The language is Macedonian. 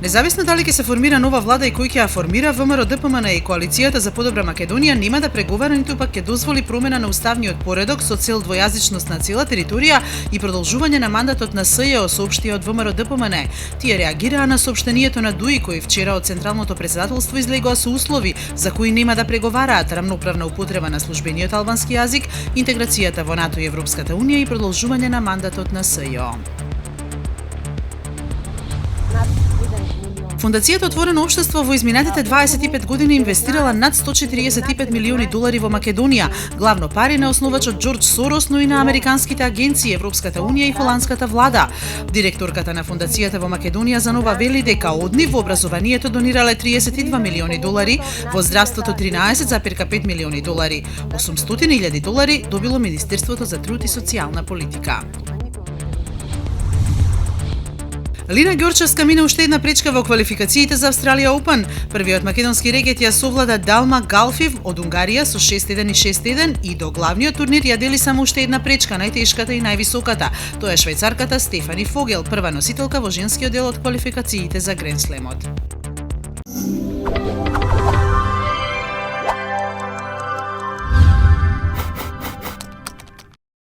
Независно дали ќе се формира нова влада и кој ќе ја формира, ВМРО ДПМН и Коалицијата за подобра Македонија нема да преговара, ниту пак ќе дозволи промена на уставниот поредок со цел двојазичност на цела територија и продолжување на мандатот на СЈО, соопштија од ВМРО ДПМН. Тие реагираа на соопштението на ДУИ, кој вчера од Централното претседателство излегоа со услови за кои нема да преговараат: рамноправна употреба на службениот албански јазик, интеграцијата во НАТО и Европската унија и продолжување на мандатот на СЈО. Фондацијата Отворено општество во изминатите 25 години инвестирала над 145 милиони долари во Македонија, главно пари на основачот Џорџ Сорос, но и на американските агенции, Европската унија и холандската влада. Директорката на Фондацијата во Македонија за нова вели дека од нив во образованието донирале 32 милиони долари, во здравството 13,5 милиони долари, 800.000 долари добило Министерството за труд и социјална политика. Лина Ѓорчевска мина уште една пречка во квалификациите за Австралија Open. Првиот македонски регет ја совлада Далма Галфив од Унгарија со 6-1 и 6-1 и до главниот турнир ја дели само уште една пречка, најтешката и највисоката. Тоа е швајцарката Стефани Фогел, прва носителка во женскиот дел од квалификациите за Гранд Слемот.